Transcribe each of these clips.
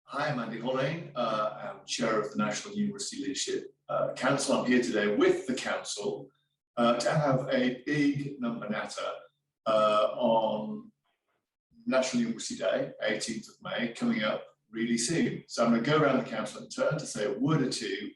Hi, I'm Andy Hollane. I'm Chair of the National Numeracy Leadership Council. I'm here today with the Council to have a Big Number Natter on National Numeracy Day, 18th of May, coming up really soon. So I'm going to go around the Council in turn to say a word or two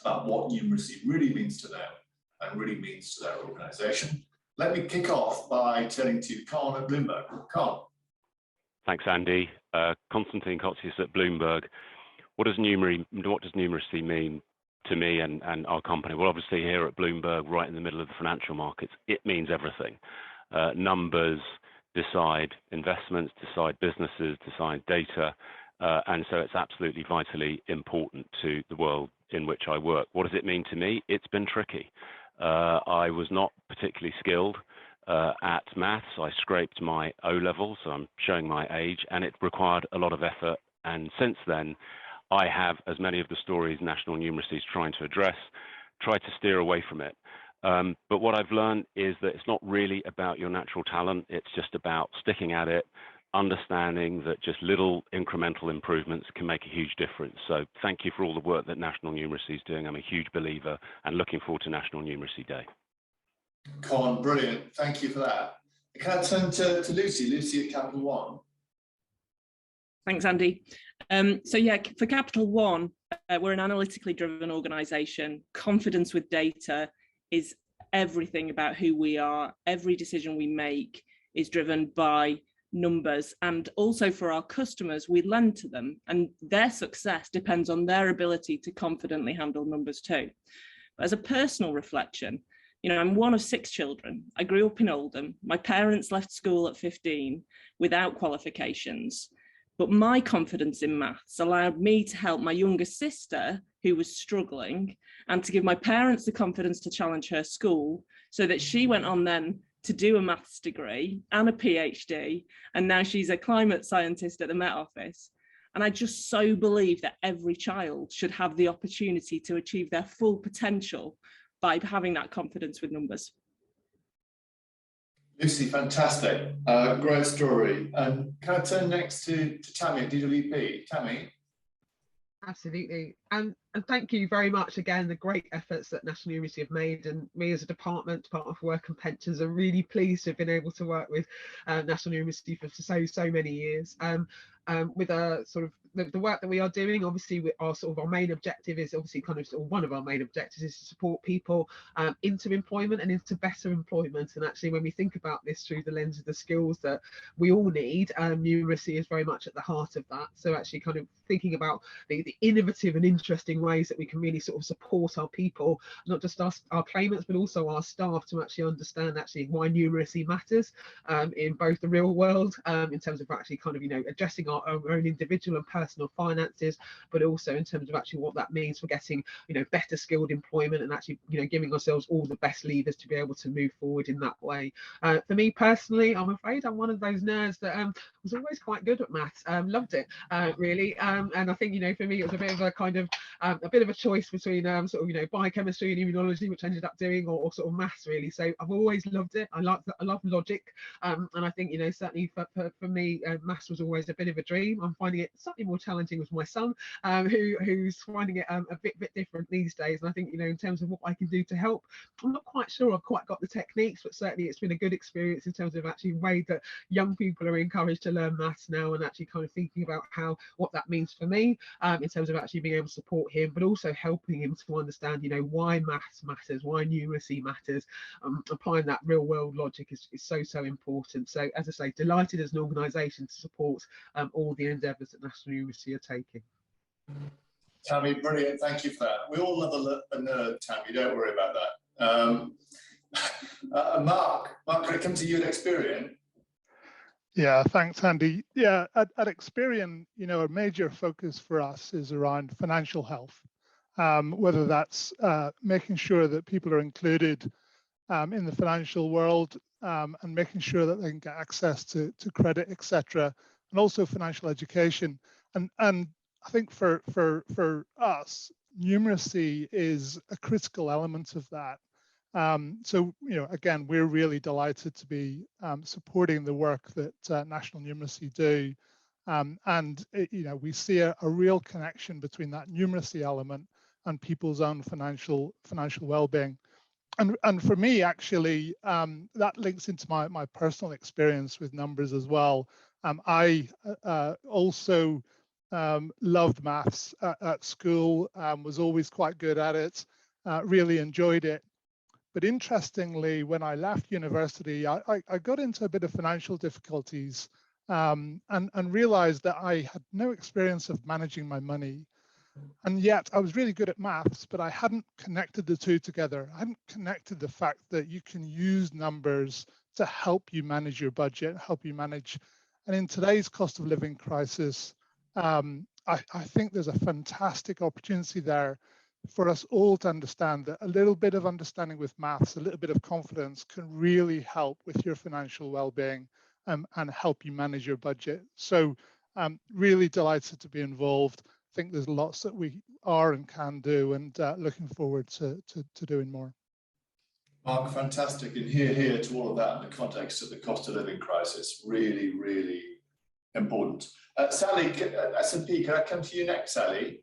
about what numeracy really means to them and really means to their organisation. Let me kick off by turning to Con at Bloomberg. Con. Thanks, Andy. Konstantin Kotzius at Bloomberg. What does numeracy mean to me and our company? Well, obviously here at Bloomberg, right in the middle of the financial markets, it means everything. Numbers decide investments, decide businesses, decide data, and so it's absolutely vitally important to the world in which I work. What does it mean to me? It's been tricky. I was not particularly skilled at maths. I scraped my O-level, so I'm showing my age, and it required a lot of effort. And since then, I have, as many of the stories National Numeracy is trying to address, tried to steer away from it. But what I've learned is that it's not really about your natural talent. It's just about sticking at it, understanding that just little incremental improvements can make a huge difference. So thank you for all the work that National Numeracy is doing. I'm a huge believer and looking forward to National Numeracy Day. Con, brilliant. Thank you for that. Can I turn to Lucy at Capital One? Thanks, Andy. So yeah, for Capital One, we're an analytically driven organisation. Confidence with data is everything about who we are. Every decision we make is driven by numbers, and also for our customers, we lend to them, and their success depends on their ability to confidently handle numbers too. But as a personal reflection, you know, I'm one of 6 children. I grew up in Oldham. My parents left school at 15 without qualifications, but my confidence in maths allowed me to help my younger sister who was struggling, and to give my parents the confidence to challenge her school, so that she went on then to do a maths degree and a PhD, and now she's a climate scientist at the Met Office. And I just so believe that every child should have the opportunity to achieve their full potential by having that confidence with numbers. Lucy, fantastic. Great story. And can I turn next to Tammy at DWP? Tammy? Absolutely. And thank you very much again, the great efforts that National Numeracy have made, and me as a Department of Work and Pensions are really pleased to have been able to work with National Numeracy for so many years. With a sort of the work that we are doing, obviously our main objective is obviously one of our main objectives is to support people into employment and into better employment. And actually, when we think about this through the lens of the skills that we all need, numeracy is very much at the heart of that. So actually kind of thinking about the innovative and interesting ways that we can really sort of support our people, not just our claimants, but also our staff, to actually understand actually why numeracy matters in both the real world, in terms of actually kind of, you know, addressing our own individual and personal finances, but also in terms of actually what that means for getting, you know, better skilled employment, and actually, you know, giving ourselves all the best levers to be able to move forward in that way. For me personally, I'm afraid I'm one of those nerds that was always quite good at maths, loved it really, and I think, you know, for me it was a bit of a kind of a bit of a choice between sort of, you know, biochemistry and immunology, which I ended up doing, or sort of maths really. So I've always loved it. I love logic, and I think, you know, certainly for me, maths was always a bit of a dream. I'm finding it slightly more challenging with my son, who's finding it a bit different these days. And I think, you know, in terms of what I can do to help, I'm not quite sure I've quite got the techniques, but certainly it's been a good experience in terms of actually way that young people are encouraged to learn maths now, and actually kind of thinking about what that means for me, in terms of actually being able to support him, but also helping him to understand, you know, why maths matters, why numeracy matters. Applying that real world logic is so important. So as I say, delighted as an organisation to support all the endeavours that National Numeracy are taking. Tammy, brilliant. Thank you for that. We all love a nerd, Tammy. Don't worry about that. Mark, can I come to you at Experian? Yeah, thanks, Andy. Yeah, at Experian, you know, a major focus for us is around financial health, whether that's making sure that people are included in the financial world, and making sure that they can get access to credit, etc., and also financial education. And I think for us, numeracy is a critical element of that. So, you know, again, we're really delighted to be supporting the work that National Numeracy do We see a real connection between that numeracy element and people's own financial well-being. And for me, actually, that links into my personal experience with numbers as well. I also loved maths at school, was always quite good at it, really enjoyed it. But interestingly, when I left university, I got into a bit of financial difficulties and realized that I had no experience of managing my money. And yet I was really good at maths, but I hadn't connected the two together. I hadn't connected the fact that you can use numbers to help you manage your budget, help you manage. And in today's cost of living crisis, I think there's a fantastic opportunity there for us all to understand that a little bit of understanding with maths, a little bit of confidence can really help with your financial well-being and help you manage your budget. So I'm really delighted to be involved. I think there's lots that we are and can do, and looking forward to doing more. Mark, fantastic, and here to all of that in the context of the cost of living crisis. Really, really important. Sally, S&P, can I come to you next, Sally?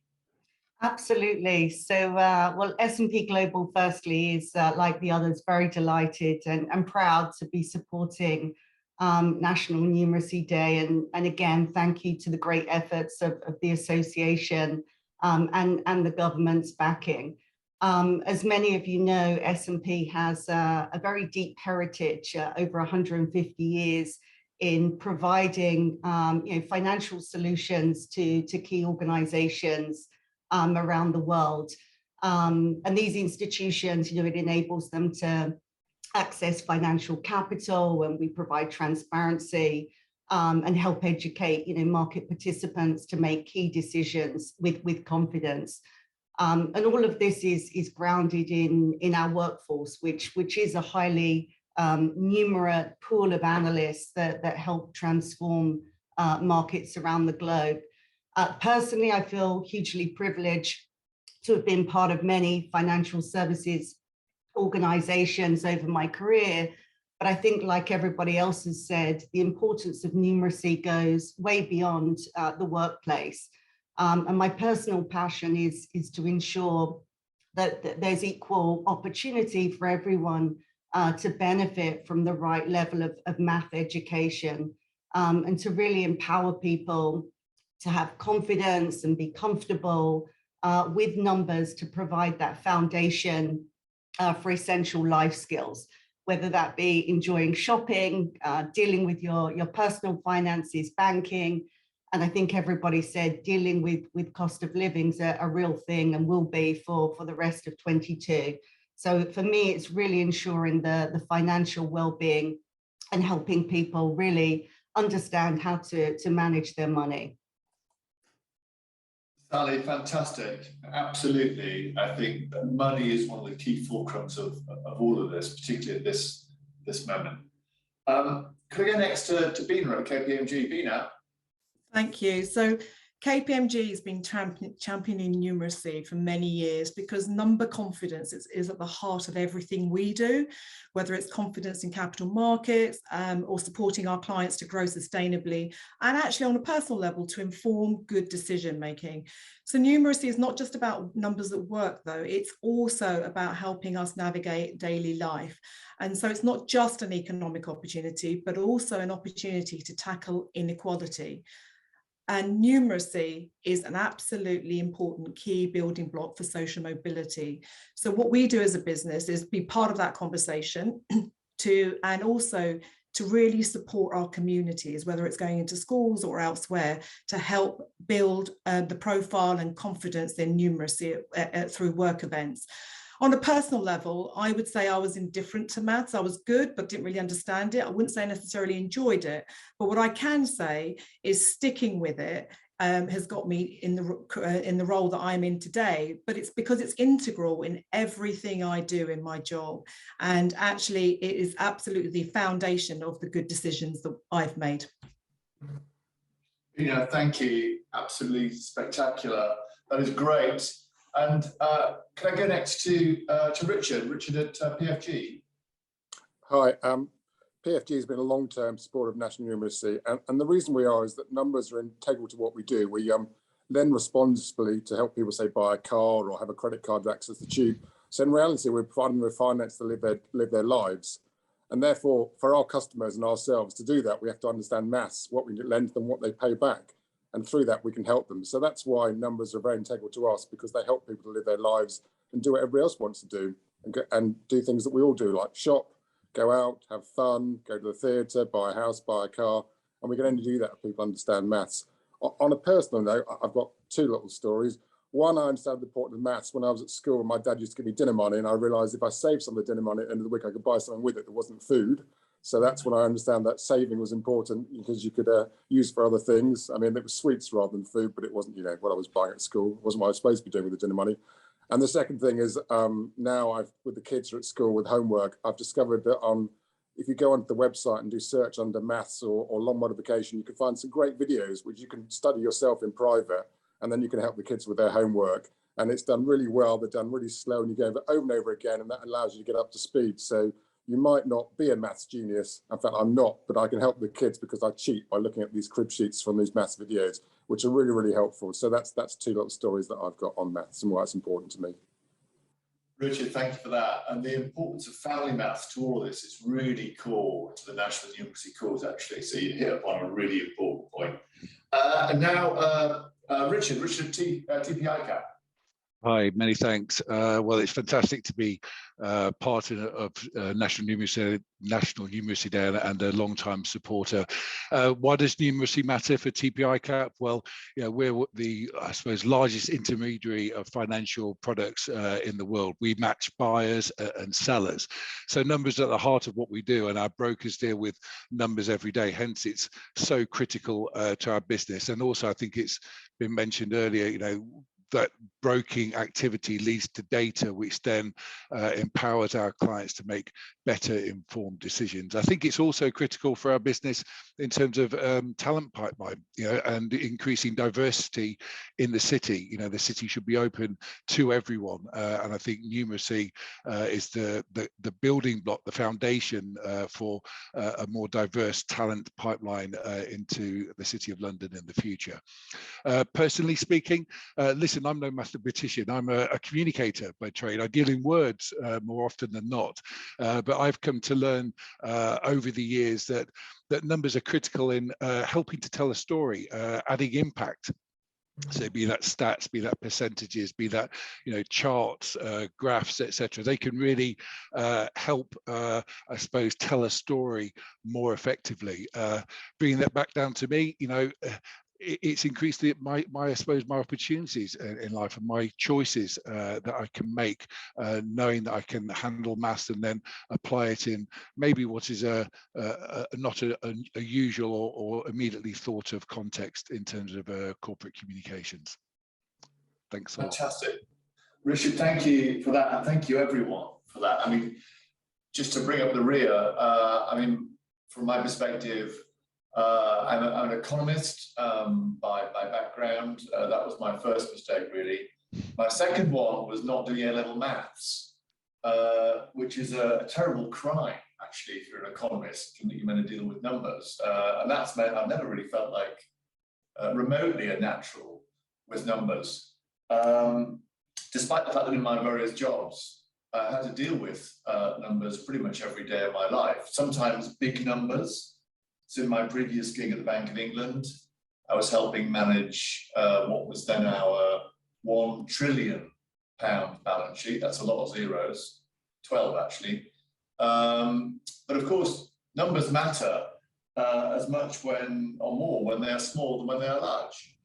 Absolutely. So, well, S&P Global, firstly, is like the others, very delighted and proud to be supporting National Numeracy Day. And again, thank you to the great efforts of the association and the government's backing. As many of you know, S&P has a very deep heritage, over 150 years in providing financial solutions to key organizations around the world. And these institutions, it enables them to access financial capital, and we provide transparency and help educate, market participants to make key decisions with confidence. And all of this is grounded in our workforce, which is a highly numerate pool of analysts that help transform markets around the globe. Personally, I feel hugely privileged to have been part of many financial services organizations over my career. But I think, like everybody else has said, the importance of numeracy goes way beyond the workplace. And my personal passion is to ensure that there's equal opportunity for everyone to benefit from the right level of math education, and to really empower people to have confidence and be comfortable with numbers to provide that foundation for essential life skills, whether that be enjoying shopping, dealing with your personal finances, banking. And I think everybody said dealing with cost of living is a real thing and will be for the rest of 22. So for me, it's really ensuring the financial well-being and helping people really understand how to manage their money. Sally, fantastic. Absolutely. I think that money is one of the key fulcrums of all of this, particularly at this moment. Could I go next to Bina at KPMG? Bina. Thank you. So KPMG has been championing numeracy for many years because number confidence is at the heart of everything we do, whether it's confidence in capital markets or supporting our clients to grow sustainably, and actually on a personal level to inform good decision making. So numeracy is not just about numbers at work, though. It's also about helping us navigate daily life. And so it's not just an economic opportunity, but also an opportunity to tackle inequality. And numeracy is an absolutely important key building block for social mobility. So what we do as a business is be part of that conversation and also to really support our communities, whether it's going into schools or elsewhere, to help build the profile and confidence in numeracy through work events. On a personal level, I would say I was indifferent to maths. I was good, but didn't really understand it. I wouldn't say I necessarily enjoyed it. But what I can say is sticking with it has got me in the role that I'm in today. But it's because it's integral in everything I do in my job. And actually, it is absolutely the foundation of the good decisions that I've made. Yeah, thank you. Absolutely spectacular. That is great. And can I go next to Richard? Richard at PFG. Hi. PFG has been a long-term supporter of national numeracy, and the reason we are is that numbers are integral to what we do. We lend responsibly to help people, say, buy a car or have a credit card to access the tube. So in reality, we're providing them with finance to live their lives. And therefore, for our customers and ourselves to do that, we have to understand maths, what we lend them, what they pay back. And through that, we can help them. So that's why numbers are very integral to us, because they help people to live their lives and do what everybody else wants to do, and do things that we all do, like shop, go out, have fun, go to the theatre, buy a house, buy a car. And we can only do that if people understand maths. On a personal note, I've got two little stories. One, I understand the importance of maths when I was at school, and my dad used to give me dinner money, and I realised if I saved some of the dinner money at the end of the week, I could buy something with it that wasn't food. So that's when I understand that saving was important, because you could use for other things. I mean, it was sweets rather than food, but it wasn't, you know, what I was buying at school. It wasn't what I was supposed to be doing with the dinner money. And the second thing is now with the kids who are at school with homework, I've discovered that if you go onto the website and do search under maths or long modification, you can find some great videos which you can study yourself in private, and then you can help the kids with their homework. And it's done really well. They're done really slow, and you go over and over again, and that allows you to get up to speed. So you might not be a maths genius. In fact, I'm not, but I can help the kids because I cheat by looking at these crib sheets from these maths videos, which are really, really helpful. So that's two little stories that I've got on maths and why it's important to me. Richard, thank you for that. And the importance of family maths to all of this is really core to the National Numeracy cause, actually. So you hit upon a really important point. And now, Richard TPI Cap. Hi, many thanks. Well, it's fantastic to be part of National Numeracy Day and a long-time supporter. Why does numeracy matter for TPI Cap? Well, you know, we're the, I suppose, largest intermediary of financial products in the world. We match buyers and sellers. So numbers are at the heart of what we do, and our brokers deal with numbers every day. Hence, it's so critical to our business. And also, I think it's been mentioned earlier, you know, that broking activity leads to data, which then empowers our clients to make better informed decisions. I think it's also critical for our business in terms of talent pipeline, you know, and increasing diversity in the city. You know, the city should be open to everyone, and I think numeracy is the building block, the foundation for a more diverse talent pipeline into the City of London in the future. Personally speaking, listen, I'm no mathematician. I'm a communicator by trade. I deal in words more often than not. But I've come to learn over the years that numbers are critical in helping to tell a story, adding impact. So be that stats, be that percentages, be that, you know, charts, graphs, etc. They can really help, I suppose, tell a story more effectively. Bringing that back down to me, you know, it's increased my I suppose my opportunities in life and my choices that I can make, knowing that I can handle maths and then apply it in maybe what is not a usual or immediately thought of context in terms of corporate communications. Thanks a lot. Fantastic. Richard, thank you for that, and thank you everyone for that. I mean, just to bring up the rear, I mean, from my perspective, I'm an economist by background. That was my first mistake, really. My second one was not doing A-level maths, which is a terrible crime, actually, if you're an economist, and you're meant to deal with numbers. And that's meant I've never really felt like remotely a natural with numbers, despite the fact that in my various jobs, I had to deal with numbers pretty much every day of my life, sometimes big numbers. So in my previous gig at the Bank of England, I was helping manage what was then our £1 trillion balance sheet. That's a lot of zeros, 12 actually. But of course, numbers matter as much when, or more, when they are small than when they are large.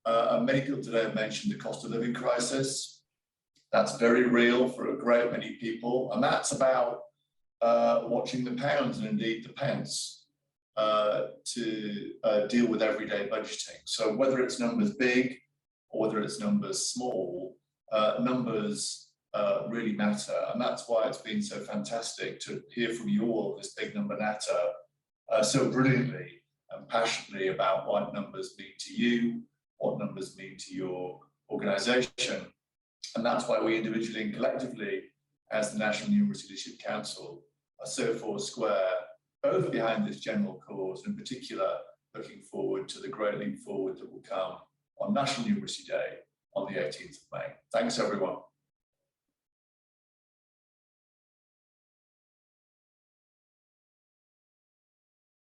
And many people today have mentioned the cost of living crisis. That's very real for a great many people. And that's about watching the pounds and indeed the pence to deal with everyday budgeting. So whether it's numbers big or whether it's numbers small, numbers really matter. And that's why it's been so fantastic to hear from you all, this Big Number Natter, so brilliantly and passionately about what numbers mean to you, what numbers mean to your organisation. And that's why we individually and collectively, as the National Numeracy Leadership Council, are so foursquare both behind this general cause, in particular, looking forward to the great leap forward that will come on National Numeracy Day on the 18th of May. Thanks, everyone.